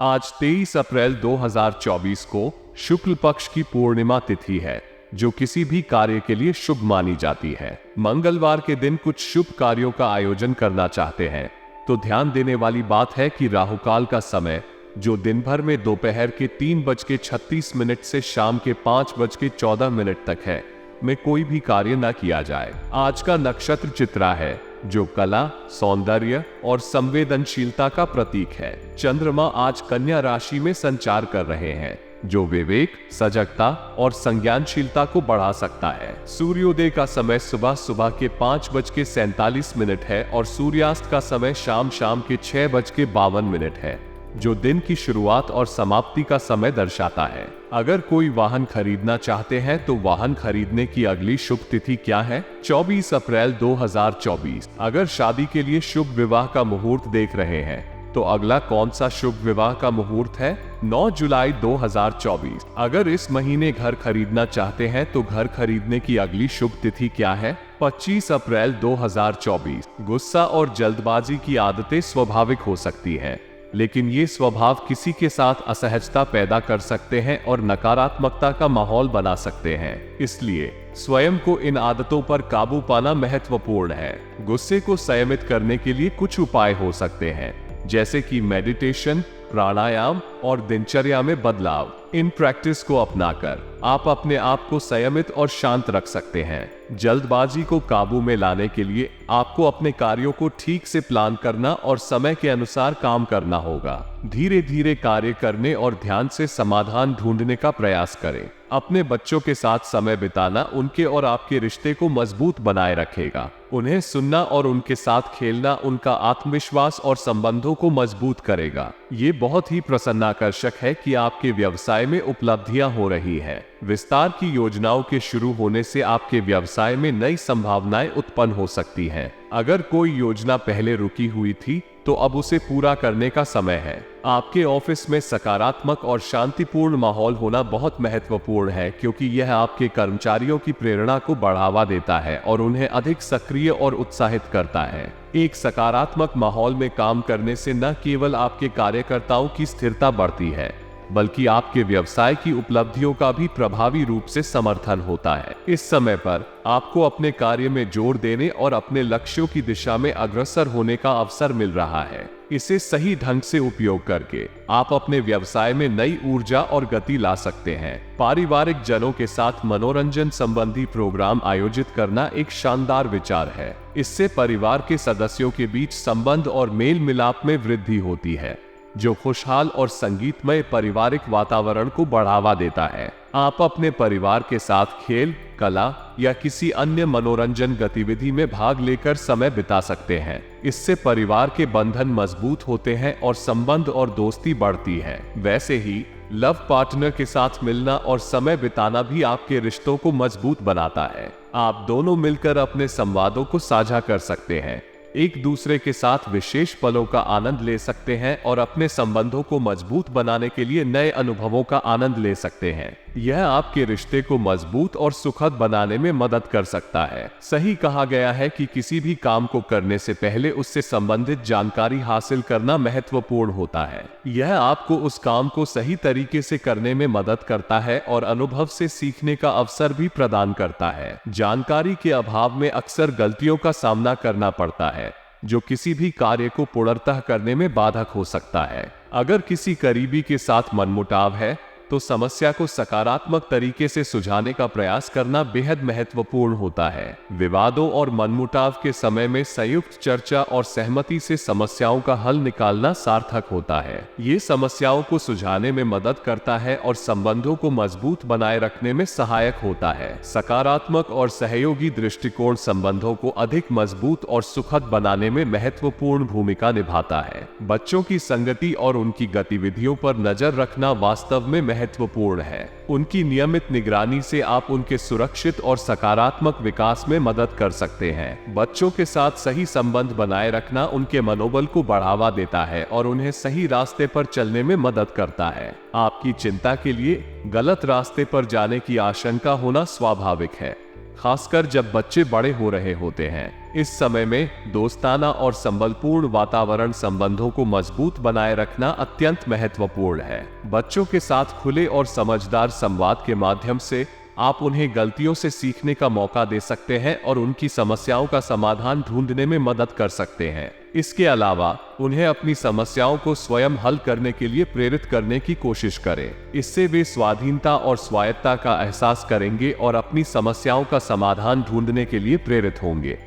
आज 23 अप्रैल 2024 को शुक्ल पक्ष की पूर्णिमा तिथि है, जो किसी भी कार्य के लिए शुभ मानी जाती है। मंगलवार के दिन कुछ शुभ कार्यों का आयोजन करना चाहते हैं तो ध्यान देने वाली बात है कि राहुकाल का समय, जो दिन भर में दोपहर के 3:36 से शाम के 5:14 तक है, में कोई भी कार्य न किया जाए। आज का नक्षत्र चित्रा है, जो कला, सौंदर्य और संवेदनशीलता का प्रतीक है। चंद्रमा आज कन्या राशि में संचार कर रहे हैं, जो विवेक, सजगता और संज्ञानशीलता को बढ़ा सकता है। सूर्योदय का समय सुबह के 5:47 है और सूर्यास्त का समय शाम के 6:52 है, जो दिन की शुरुआत और समाप्ति का समय दर्शाता है। अगर कोई वाहन खरीदना चाहते हैं तो वाहन खरीदने की अगली शुभ तिथि क्या है? 24 अप्रैल 2024। अगर शादी के लिए शुभ विवाह का मुहूर्त देख रहे हैं तो अगला कौन सा शुभ विवाह का मुहूर्त है? 9 जुलाई 2024। अगर इस महीने घर खरीदना चाहते हैं तो घर खरीदने की अगली शुभ तिथि क्या है? 25 अप्रैल 2024। गुस्सा और जल्दबाजी की आदतें स्वाभाविक हो सकती हैं, लेकिन ये स्वभाव किसी के साथ असहजता पैदा कर सकते हैं और नकारात्मकता का माहौल बना सकते हैं। इसलिए स्वयं को इन आदतों पर काबू पाना महत्वपूर्ण है। गुस्से को संयमित करने के लिए कुछ उपाय हो सकते हैं, जैसे कि मेडिटेशन, प्राणायाम और दिनचर्या में बदलाव। इन प्रैक्टिस को अपनाकर आप अपने आप को संयमित और शांत रख सकते हैं। जल्दबाजी को काबू में लाने के लिए आपको अपने कार्यों को ठीक से प्लान करना और समय के अनुसार काम करना होगा। धीरे धीरे कार्य करने और ध्यान से समाधान ढूंढने का प्रयास करें। अपने बच्चों के साथ समय बिताना उनके और आपके रिश्ते को मजबूत बनाए रखेगा। उन्हें सुनना और उनके साथ खेलना उनका आत्मविश्वास और संबंधों को मजबूत करेगा। ये बहुत ही प्रसन्नाकर्षक है कि आपके व्यवसाय में उपलब्धियां हो रही हैं। विस्तार की योजनाओं के शुरू होने से आपके व्यवसाय में नई संभावनाएं उत्पन्न हो सकती हैं। अगर कोई योजना पहले रुकी हुई थी तो अब उसे पूरा करने का समय है। आपके ऑफिस में सकारात्मक और शांतिपूर्ण माहौल होना बहुत महत्वपूर्ण है, क्योंकि यह आपके कर्मचारियों की प्रेरणा को बढ़ावा देता है और उन्हें अधिक सक्रिय और उत्साहित करता है। एक सकारात्मक माहौल में काम करने से न केवल आपके कार्यकर्ताओं की स्थिरता बढ़ती है, बल्कि आपके व्यवसाय की उपलब्धियों का भी प्रभावी रूप से समर्थन होता है। इस समय पर आपको अपने कार्य में जोर देने और अपने लक्ष्यों की दिशा में अग्रसर होने का अवसर मिल रहा है। इसे सही ढंग से उपयोग करके आप अपने व्यवसाय में नई ऊर्जा और गति ला सकते हैं। पारिवारिक जनों के साथ मनोरंजन संबंधी प्रोग्राम आयोजित करना एक शानदार विचार है। इससे परिवार के सदस्यों के बीच संबंध और मेल मिलाप में वृद्धि होती है, जो खुशहाल और संगीतमय पारिवारिक वातावरण को बढ़ावा देता है। आप अपने परिवार के साथ खेल, कला या किसी अन्य मनोरंजन गतिविधि में भाग लेकर समय बिता सकते हैं। इससे परिवार के बंधन मजबूत होते हैं और संबंध और दोस्ती बढ़ती है। वैसे ही लव पार्टनर के साथ मिलना और समय बिताना भी आपके रिश्तों को मजबूत बनाता है। आप दोनों मिलकर अपने संवादों को साझा कर सकते हैं, एक दूसरे के साथ विशेष पलों का आनंद ले सकते हैं और अपने संबंधों को मजबूत बनाने के लिए नए अनुभवों का आनंद ले सकते हैं। यह आपके रिश्ते को मजबूत और सुखद बनाने में मदद कर सकता है। सही कहा गया है कि किसी भी काम को करने से पहले उससे संबंधित जानकारी हासिल करना महत्वपूर्ण होता है। यह आपको उस काम को सही तरीके से करने में मदद करता है और अनुभव से सीखने का अवसर भी प्रदान करता है। जानकारी के अभाव में अक्सर गलतियों का सामना करना पड़ता है, जो किसी भी कार्य को पूर्णतः करने में बाधक हो सकता है। अगर किसी करीबी के साथ मनमुटाव है तो समस्या को सकारात्मक तरीके से सुलझाने का प्रयास करना बेहद महत्वपूर्ण होता है। विवादों और मनमुटाव के समय में संयुक्त चर्चा और सहमति से समस्याओं का हल निकालना सार्थक होता है। ये समस्याओं को सुलझाने में मदद करता है और संबंधों को मजबूत बनाए रखने में सहायक होता है। सकारात्मक और सहयोगी दृष्टिकोण संबंधों को अधिक मजबूत और सुखद बनाने में महत्वपूर्ण भूमिका निभाता है। बच्चों की संगति और उनकी गतिविधियों पर नजर रखना वास्तव में महत्वपूर्ण है। उनकी नियमित निगरानी से आप उनके सुरक्षित और सकारात्मक विकास में मदद कर सकते हैं। बच्चों के साथ सही संबंध बनाए रखना उनके मनोबल को बढ़ावा देता है और उन्हें सही रास्ते पर चलने में मदद करता है। आपकी चिंता के लिए गलत रास्ते पर जाने की आशंका होना स्वाभाविक है, खासकर जब बच्चे बड़े हो रहे होते हैं। इस समय में दोस्ताना और संबलपूर्ण वातावरण संबंधों को मजबूत बनाए रखना अत्यंत महत्वपूर्ण है। बच्चों के साथ खुले और समझदार संवाद के माध्यम से आप उन्हें गलतियों से सीखने का मौका दे सकते हैं और उनकी समस्याओं का समाधान ढूंढने में मदद कर सकते हैं। इसके अलावा उन्हें अपनी समस्याओं को स्वयं हल करने के लिए प्रेरित करने की कोशिश करें। इससे वे स्वाधीनता और स्वायत्तता का एहसास करेंगे और अपनी समस्याओं का समाधान ढूंढने के लिए प्रेरित होंगे।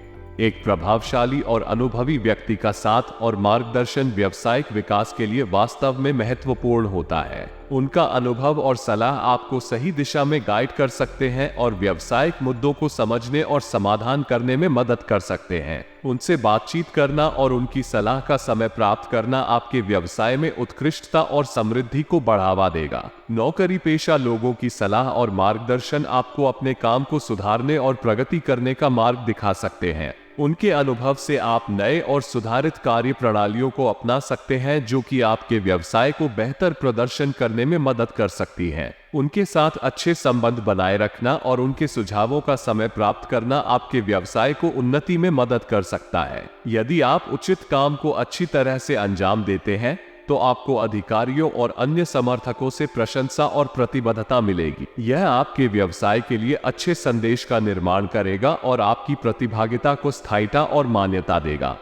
एक प्रभावशाली और अनुभवी व्यक्ति का साथ और मार्गदर्शन व्यावसायिक विकास के लिए वास्तव में महत्वपूर्ण होता है। उनका अनुभव और सलाह आपको सही दिशा में गाइड कर सकते हैं और व्यावसायिक मुद्दों को समझने और समाधान करने में मदद कर सकते हैं। उनसे बातचीत करना और उनकी सलाह का समय प्राप्त करना आपके व्यवसाय में उत्कृष्टता और समृद्धि को बढ़ावा देगा। नौकरी पेशा लोगों की सलाह और मार्गदर्शन आपको अपने काम को सुधारने और प्रगति करने का मार्ग दिखा सकते हैं। उनके अनुभव से आप नए और सुधारित कार्य प्रणालियों को अपना सकते हैं जो कि आपके व्यवसाय को बेहतर प्रदर्शन करने में मदद कर सकती हैं। उनके साथ अच्छे संबंध बनाए रखना और उनके सुझावों का समय प्राप्त करना आपके व्यवसाय को उन्नति में मदद कर सकता है। यदि आप उचित काम को अच्छी तरह से अंजाम देते हैं तो आपको अधिकारियों और अन्य समर्थकों से प्रशंसा और प्रतिबद्धता मिलेगी। यह आपके व्यवसाय के लिए अच्छे संदेश का निर्माण करेगा और आपकी प्रतिभागिता को स्थायिता और मान्यता देगा।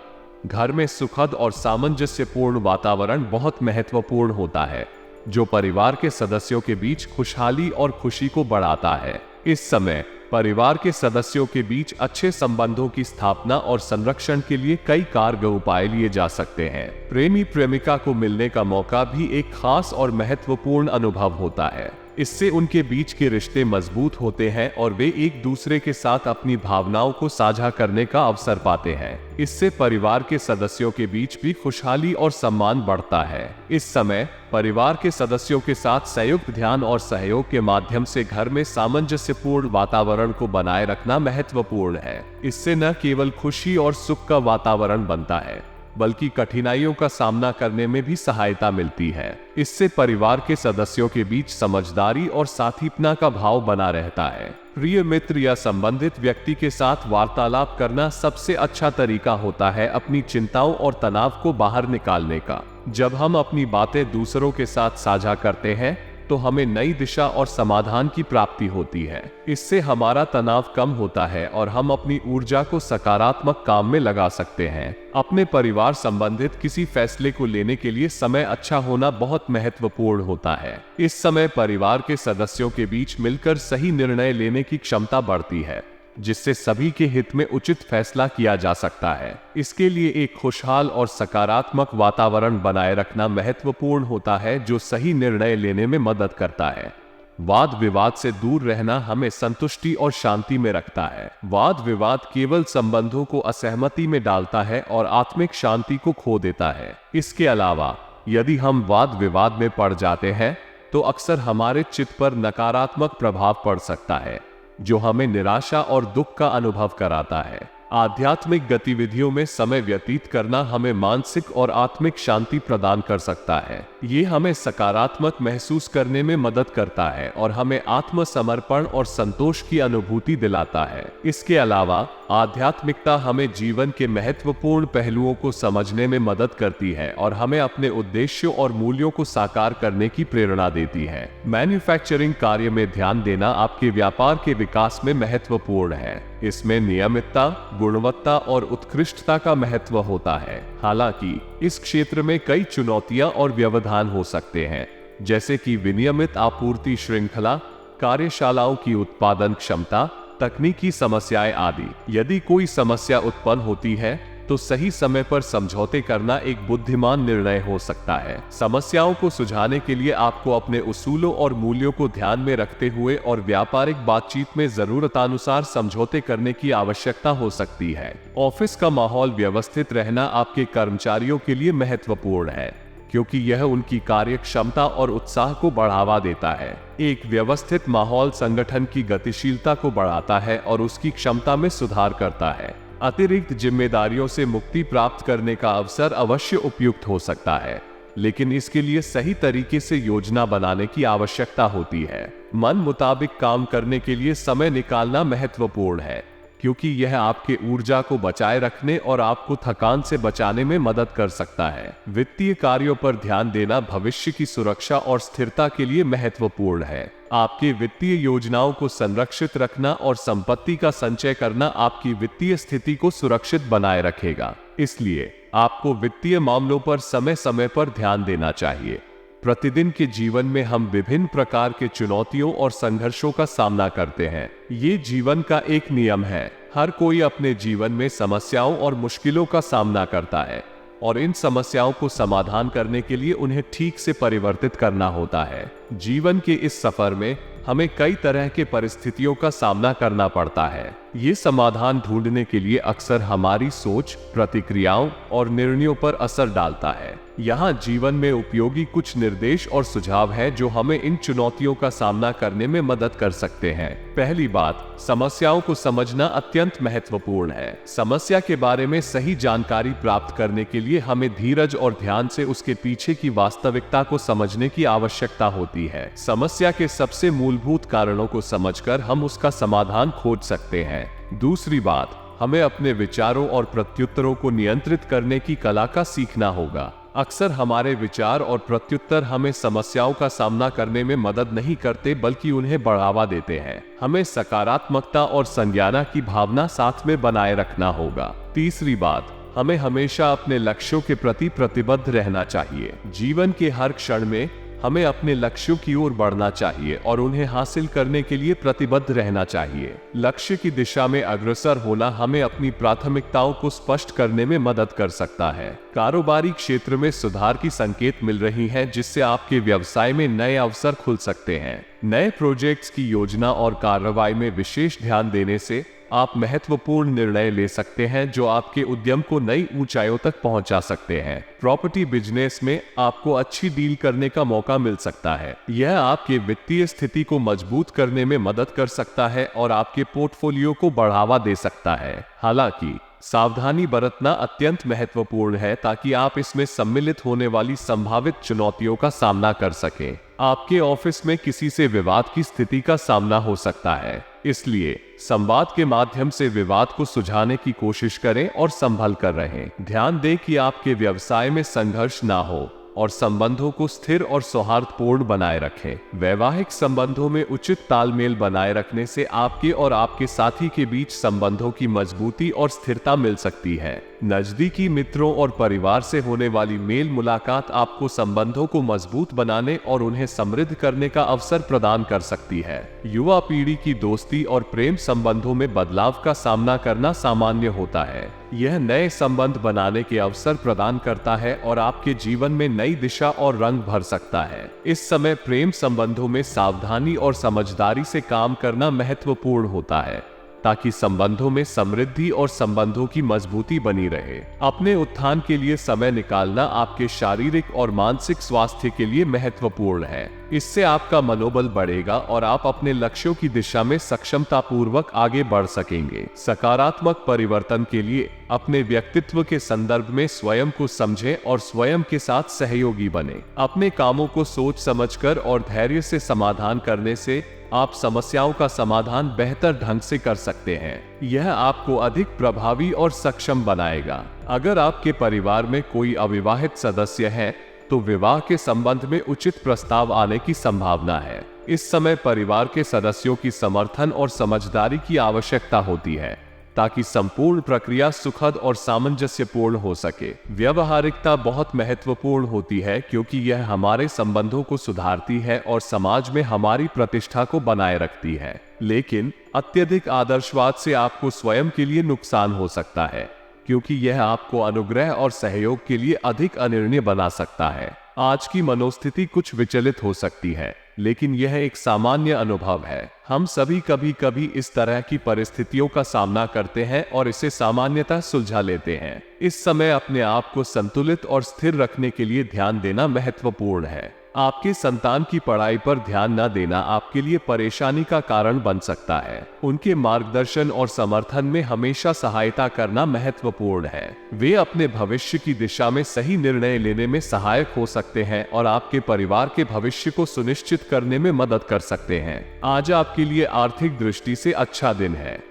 घर में सुखद और सामंजस्यपूर्ण वातावरण बहुत महत्वपूर्ण होता है, जो परिवार के सदस्यों के बीच खुशहाली और खुशी को बढ़ाता है। इस समय परिवार के सदस्यों के बीच अच्छे संबंधों की स्थापना और संरक्षण के लिए कई कारगर उपाय लिए जा सकते हैं। प्रेमी प्रेमिका को मिलने का मौका भी एक खास और महत्वपूर्ण अनुभव होता है। इससे उनके बीच के रिश्ते मजबूत होते हैं और वे एक दूसरे के साथ अपनी भावनाओं को साझा करने का अवसर पाते हैं। इससे परिवार के सदस्यों के बीच भी खुशहाली और सम्मान बढ़ता है। इस समय परिवार के सदस्यों के साथ संयुक्त ध्यान और सहयोग के माध्यम से घर में सामंजस्यपूर्ण वातावरण को बनाए रखना महत्वपूर्ण है। इससे न केवल खुशी और सुख का वातावरण बनता है, बल्कि कठिनाइयों का सामना करने में भी सहायता मिलती है। इससे परिवार के सदस्यों के बीच समझदारी और साथीपना का भाव बना रहता है। प्रिय मित्र या संबंधित व्यक्ति के साथ वार्तालाप करना सबसे अच्छा तरीका होता है अपनी चिंताओं और तनाव को बाहर निकालने का। जब हम अपनी बातें दूसरों के साथ साझा करते हैं तो हमें नई दिशा और समाधान की प्राप्ति होती है। इससे हमारा तनाव कम होता है और हम अपनी ऊर्जा को सकारात्मक काम में लगा सकते हैं। अपने परिवार संबंधित किसी फैसले को लेने के लिए समय अच्छा होना बहुत महत्वपूर्ण होता है। इस समय परिवार के सदस्यों के बीच मिलकर सही निर्णय लेने की क्षमता बढ़ती है, जिससे सभी के हित में उचित फैसला किया जा सकता है। इसके लिए एक खुशहाल और सकारात्मक वातावरण बनाए रखना महत्वपूर्ण होता है, जो सही निर्णय लेने में मदद करता है। वाद विवाद से दूर रहना हमें संतुष्टि और शांति में रखता है। वाद विवाद केवल संबंधों को असहमति में डालता है और आत्मिक शांति को खो देता है। इसके अलावा यदि हम वाद विवाद में पड़ जाते हैं तो अक्सर हमारे चित्त पर नकारात्मक प्रभाव पड़ सकता है, जो हमें निराशा और दुख का अनुभव कराता है। आध्यात्मिक गतिविधियों में समय व्यतीत करना हमें मानसिक और आत्मिक शांति प्रदान कर सकता है। ये हमें सकारात्मक महसूस करने में मदद करता है और हमें आत्मसमर्पण और संतोष की अनुभूति दिलाता है। इसके अलावा आध्यात्मिकता हमें जीवन के महत्वपूर्ण पहलुओं को समझने में मदद करती है और हमें अपने उद्देश्यों और मूल्यों को साकार करने की प्रेरणा देती है। मैन्युफैक्चरिंग कार्य में ध्यान देना आपके व्यापार के विकास में महत्वपूर्ण है। इसमें नियमितता, गुणवत्ता और उत्कृष्टता का महत्व होता है। हालांकि इस क्षेत्र में कई चुनौतियां और व्यवधान हो सकते हैं, जैसे कि विनियमित आपूर्ति श्रृंखला, कार्यशालाओं की उत्पादन क्षमता, तकनीकी समस्याएं आदि। यदि कोई समस्या उत्पन्न होती है तो सही समय पर समझौते करना एक बुद्धिमान निर्णय हो सकता है। समस्याओं को सुलझाने के लिए आपको अपने उसूलों और मूल्यों को ध्यान में रखते हुए और व्यापारिक बातचीत में जरूरतानुसार समझौते करने की आवश्यकता हो सकती है। ऑफिस का माहौल व्यवस्थित रहना आपके कर्मचारियों के लिए महत्वपूर्ण है, क्योंकि यह उनकी कार्य क्षमता और उत्साह को बढ़ावा देता है। एक व्यवस्थित माहौल संगठन की गतिशीलता को बढ़ाता है और उसकी क्षमता में सुधार करता है। अतिरिक्त जिम्मेदारियों से मुक्ति प्राप्त करने का अवसर अवश्य उपयुक्त हो सकता है, लेकिन इसके लिए सही तरीके से योजना बनाने की आवश्यकता होती है। मन मुताबिक काम करने के लिए समय निकालना महत्वपूर्ण है, क्योंकि यह आपके ऊर्जा को बचाए रखने और आपको थकान से बचाने में मदद कर सकता है। वित्तीय कार्यों पर ध्यान देना भविष्य की सुरक्षा और स्थिरता के लिए महत्वपूर्ण है। आपके वित्तीय योजनाओं को संरक्षित रखना और संपत्ति का संचय करना आपकी वित्तीय स्थिति को सुरक्षित बनाए रखेगा। इसलिए आपको वित्तीय मामलों पर समय समय पर ध्यान देना चाहिए। प्रतिदिन के जीवन में हम विभिन्न प्रकार के चुनौतियों और संघर्षों का सामना करते हैं। ये जीवन का एक नियम है। हर कोई अपने जीवन में समस्याओं और मुश्किलों का सामना करता है और इन समस्याओं को समाधान करने के लिए उन्हें ठीक से परिवर्तित करना होता है। जीवन के इस सफर में हमें कई तरह के परिस्थितियों का सामना करना पड़ता है। ये समाधान ढूंढने के लिए अक्सर हमारी सोच, प्रतिक्रियाओं और निर्णयों पर असर डालता है। यहाँ जीवन में उपयोगी कुछ निर्देश और सुझाव हैं जो हमें इन चुनौतियों का सामना करने में मदद कर सकते हैं। पहली बात, समस्याओं को समझना अत्यंत महत्वपूर्ण है। समस्या के बारे में सही जानकारी प्राप्त करने के लिए हमें धीरज और ध्यान से उसके पीछे की वास्तविकता को समझने की आवश्यकता होती है। समस्या के सबसे मूलभूत कारणों को समझकर हम उसका समाधान खोज सकते हैं। दूसरी बात, हमें अपने विचारों और प्रत्युत्तरों को नियंत्रित करने की कला का सीखना होगा। अक्सर हमारे विचार और प्रत्युत्तर हमें समस्याओं का सामना करने में मदद नहीं करते, बल्कि उन्हें बढ़ावा देते हैं। हमें सकारात्मकता और संज्ञाना की भावना साथ में बनाए रखना होगा। तीसरी बात, हमें हमेशा अपने लक्ष्यों के प्रति प्रतिबद्ध रहना चाहिए। जीवन के हर क्षण में हमें अपने लक्ष्यों की ओर बढ़ना चाहिए और उन्हें हासिल करने के लिए प्रतिबद्ध रहना चाहिए। लक्ष्य की दिशा में अग्रसर होना हमें अपनी प्राथमिकताओं को स्पष्ट करने में मदद कर सकता है। कारोबारी क्षेत्र में सुधार की संकेत मिल रही हैं, जिससे आपके व्यवसाय में नए अवसर खुल सकते हैं। नए प्रोजेक्ट्स की योजना और कार्रवाई में विशेष ध्यान देने से आप महत्वपूर्ण निर्णय ले सकते हैं जो आपके उद्यम को नई ऊंचाइयों तक पहुंचा सकते हैं। प्रॉपर्टी बिजनेस में आपको अच्छी डील करने का मौका मिल सकता है। यह आपके वित्तीय स्थिति को मजबूत करने में मदद कर सकता है और आपके पोर्टफोलियो को बढ़ावा दे सकता है। हालांकि सावधानी बरतना अत्यंत महत्वपूर्ण है ताकि आप इसमें सम्मिलित होने वाली संभावित चुनौतियों का सामना कर सकें। आपके ऑफिस में किसी से विवाद की स्थिति का सामना हो सकता है, इसलिए संवाद के माध्यम से विवाद को सुलझाने की कोशिश करें और संभल कर रहें। ध्यान दें कि आपके व्यवसाय में संघर्ष ना हो और संबंधों को स्थिर और सौहार्दपूर्ण बनाए रखें। वैवाहिक संबंधों में उचित तालमेल बनाए रखने से आपके और आपके साथी के बीच संबंधों की मजबूती और स्थिरता मिल सकती है। नजदीकी मित्रों और परिवार से होने वाली मेल मुलाकात आपको संबंधों को मजबूत बनाने और उन्हें समृद्ध करने का अवसर प्रदान कर सकती है। युवा पीढ़ी की दोस्ती और प्रेम संबंधों में बदलाव का सामना करना सामान्य होता है। यह नए संबंध बनाने के अवसर प्रदान करता है और आपके जीवन में नई दिशा और रंग भर सकता है। इस समय प्रेम संबंधों में सावधानी और समझदारी से काम करना महत्वपूर्ण होता है ताकि संबंधों में समृद्धि और संबंधों की मजबूती बनी रहे। अपने उत्थान के लिए समय निकालना आपके शारीरिक और मानसिक स्वास्थ्य के लिए महत्वपूर्ण है। इससे आपका मनोबल बढ़ेगा और आप अपने लक्ष्यों की दिशा में सक्षमतापूर्वक आगे बढ़ सकेंगे। सकारात्मक परिवर्तन के लिए अपने व्यक्तित्व के संदर्भ में स्वयं को समझें और स्वयं के साथ सहयोगी बने। अपने कामों को सोच समझकर और धैर्य से समाधान करने से आप समस्याओं का समाधान बेहतर ढंग से कर सकते हैं। यह आपको अधिक प्रभावी और सक्षम बनाएगा। अगर आपके परिवार में कोई अविवाहित सदस्य है तो विवाह के संबंध में उचित प्रस्ताव आने की संभावना है। इस समय परिवार के सदस्यों की समर्थन और समझदारी की आवश्यकता होती है ताकि संपूर्ण प्रक्रिया सुखद और सामंजस्यपूर्ण हो सके। व्यवहारिकता बहुत महत्वपूर्ण होती है क्योंकि यह हमारे संबंधों को सुधारती है और समाज में हमारी प्रतिष्ठा को बनाए रखती है। लेकिन अत्यधिक आदर्शवाद से आपको स्वयं के लिए नुकसान हो सकता है क्योंकि यह आपको अनुग्रह और सहयोग के लिए अधिक अनिर्णय बना सकता है। आज की मनोस्थिति कुछ विचलित हो सकती है, लेकिन यह एक सामान्य अनुभव है। हम सभी कभी कभी इस तरह की परिस्थितियों का सामना करते हैं और इसे सामान्यतः सुलझा लेते हैं। इस समय अपने आप को संतुलित और स्थिर रखने के लिए ध्यान देना महत्वपूर्ण है। आपके संतान की पढ़ाई पर ध्यान न देना आपके लिए परेशानी का कारण बन सकता है। उनके मार्गदर्शन और समर्थन में हमेशा सहायता करना महत्वपूर्ण है। वे अपने भविष्य की दिशा में सही निर्णय लेने में सहायक हो सकते हैं और आपके परिवार के भविष्य को सुनिश्चित करने में मदद कर सकते हैं। आज आपके लिए आर्थिक दृष्टि से अच्छा दिन है।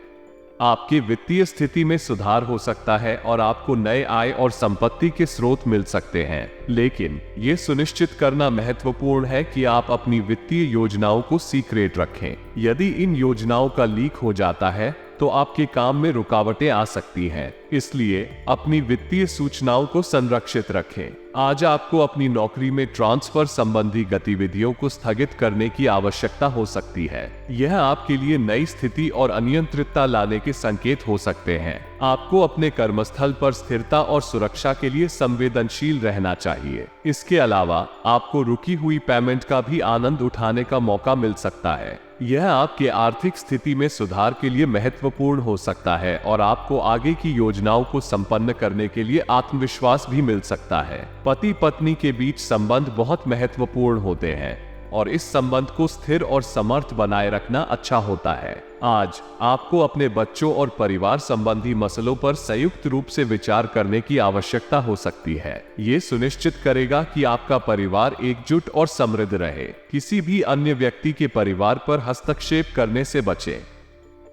आपकी वित्तीय स्थिति में सुधार हो सकता है और आपको नए आय और संपत्ति के स्रोत मिल सकते हैं। लेकिन ये सुनिश्चित करना महत्वपूर्ण है कि आप अपनी वित्तीय योजनाओं को सीक्रेट रखें। यदि इन योजनाओं का लीक हो जाता है तो आपके काम में रुकावटें आ सकती हैं। इसलिए अपनी वित्तीय सूचनाओं को संरक्षित रखें। आज आपको अपनी नौकरी में ट्रांसफर संबंधी गतिविधियों को स्थगित करने की आवश्यकता हो सकती है। यह आपके लिए नई स्थिति और अनियंत्रितता लाने के संकेत हो सकते हैं। आपको अपने कर्मस्थल पर स्थिरता और सुरक्षा के लिए संवेदनशील रहना चाहिए। इसके अलावा आपको रुकी हुई पेमेंट का भी आनंद उठाने का मौका मिल सकता है। यह आपके आर्थिक स्थिति में सुधार के लिए महत्वपूर्ण हो सकता है और आपको आगे की योजनाओं को संपन्न करने के लिए आत्मविश्वास भी मिल सकता है। पति पत्नी के बीच संबंध बहुत महत्वपूर्ण होते हैं और इस संबंध को स्थिर और समर्थ बनाए रखना अच्छा होता है। आज आपको अपने बच्चों और परिवार संबंधी मसलों पर संयुक्त रूप से विचार करने की आवश्यकता हो सकती है। ये सुनिश्चित करेगा कि आपका परिवार एकजुट और समृद्ध रहे। किसी भी अन्य व्यक्ति के परिवार पर हस्तक्षेप करने से बचें।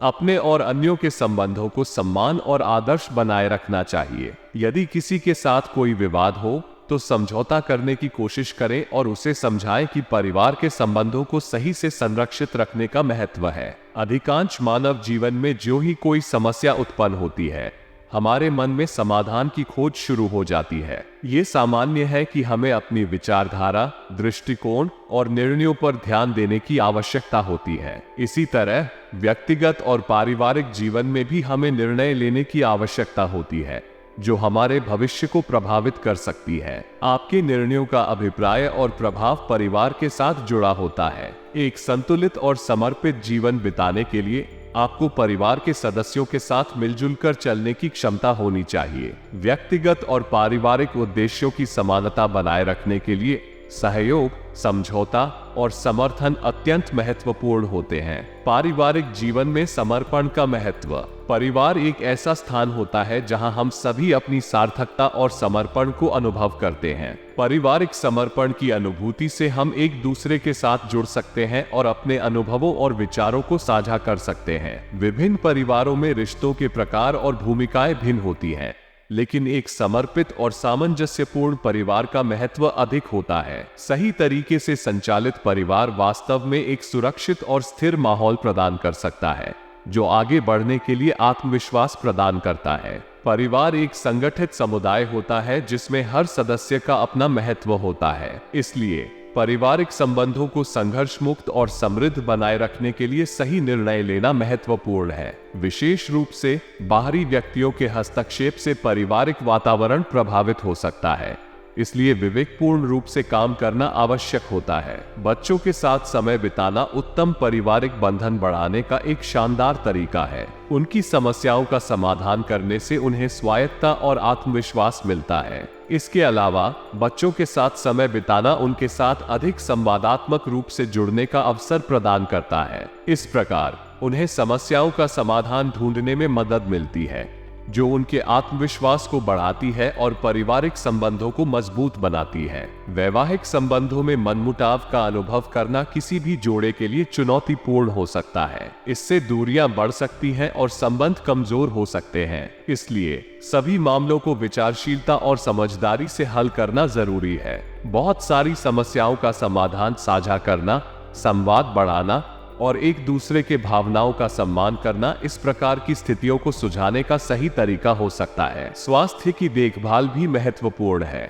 अपने और अन्यों के संबंधों को सम्मान और आदर्श बनाए रखना चाहिए। यदि किसी के साथ कोई विवाद हो तो समझौता करने की कोशिश करें और उसे समझाएं कि परिवार के संबंधों को सही से संरक्षित रखने का महत्व है। अधिकांश मानव जीवन में जो ही कोई समस्या उत्पन्न होती है, हमारे मन में समाधान की खोज शुरू हो जाती है। ये सामान्य है कि हमें अपनी विचारधारा, दृष्टिकोण और निर्णयों पर ध्यान देने की आवश्यकता होती है। इसी तरह व्यक्तिगत और पारिवारिक जीवन में भी हमें निर्णय लेने की आवश्यकता होती है जो हमारे भविष्य को प्रभावित कर सकती है। आपके निर्णयों का अभिप्राय और प्रभाव परिवार के साथ जुड़ा होता है। एक संतुलित और समर्पित जीवन बिताने के लिए आपको परिवार के सदस्यों के साथ मिलजुल कर चलने की क्षमता होनी चाहिए। व्यक्तिगत और पारिवारिक उद्देश्यों की समानता बनाए रखने के लिए सहयोग, समझौता और समर्थन अत्यंत महत्वपूर्ण होते हैं। पारिवारिक जीवन में समर्पण का महत्व। परिवार एक ऐसा स्थान होता है जहां हम सभी अपनी सार्थकता और समर्पण को अनुभव करते हैं। पारिवारिक समर्पण की अनुभूति से हम एक दूसरे के साथ जुड़ सकते हैं और अपने अनुभवों और विचारों को साझा कर सकते हैं। विभिन्न परिवारों में रिश्तों के प्रकार और भूमिकाएं भिन्न होती हैं, लेकिन एक समर्पित और सामंजस्यपूर्ण परिवार का महत्व अधिक होता है। सही तरीके से संचालित परिवार वास्तव में एक सुरक्षित और स्थिर माहौल प्रदान कर सकता है जो आगे बढ़ने के लिए आत्मविश्वास प्रदान करता है। परिवार एक संगठित समुदाय होता है जिसमें हर सदस्य का अपना महत्व होता है। इसलिए पारिवारिक संबंधों को संघर्ष मुक्त और समृद्ध बनाए रखने के लिए सही निर्णय लेना महत्वपूर्ण है। विशेष रूप से बाहरी व्यक्तियों के हस्तक्षेप से पारिवारिक वातावरण प्रभावित हो सकता है, इसलिए विवेकपूर्ण रूप से काम करना आवश्यक होता है। बच्चों के साथ समय बिताना उत्तम पारिवारिक बंधन बढ़ाने का एक शानदार तरीका है। उनकी समस्याओं का समाधान करने से उन्हें स्वायत्तता और आत्मविश्वास मिलता है। इसके अलावा बच्चों के साथ समय बिताना उनके साथ अधिक संवादात्मक रूप से जुड़ने का अवसर प्रदान करता है। इस प्रकार उन्हें समस्याओं का समाधान ढूंढने में मदद मिलती है, जो उनके आत्मविश्वास को बढ़ाती है और पारिवारिक संबंधों को मजबूत बनाती है। वैवाहिक संबंधों में मनमुटाव का अनुभव करना किसी भी जोड़े के लिए चुनौतीपूर्ण हो सकता है। इससे दूरियां बढ़ सकती हैं और संबंध कमजोर हो सकते हैं। इसलिए सभी मामलों को विचारशीलता और समझदारी से हल करना जरूरी है। बहुत सारी समस्याओं का समाधान साझा करना, संवाद बढ़ाना और एक दूसरे के भावनाओं का सम्मान करना इस प्रकार की स्थितियों को सुलझाने का सही तरीका हो सकता है। स्वास्थ्य की देखभाल भी महत्वपूर्ण है।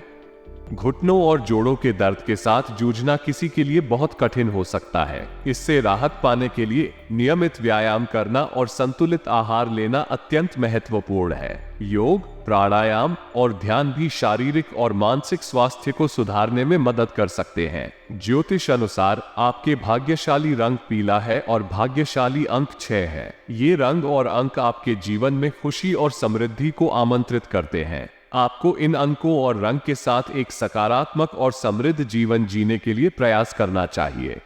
घुटनों और जोड़ों के दर्द के साथ जूझना किसी के लिए बहुत कठिन हो सकता है। इससे राहत पाने के लिए नियमित व्यायाम करना और संतुलित आहार लेना अत्यंत महत्वपूर्ण है। योग, प्राणायाम और ध्यान भी शारीरिक और मानसिक स्वास्थ्य को सुधारने में मदद कर सकते हैं। ज्योतिष अनुसार आपके भाग्यशाली रंग पीला है और भाग्यशाली अंक 6 है। ये रंग और अंक आपके जीवन में खुशी और समृद्धि को आमंत्रित करते हैं। आपको इन अंकों और रंग के साथ एक सकारात्मक और समृद्ध जीवन जीने के लिए प्रयास करना चाहिए।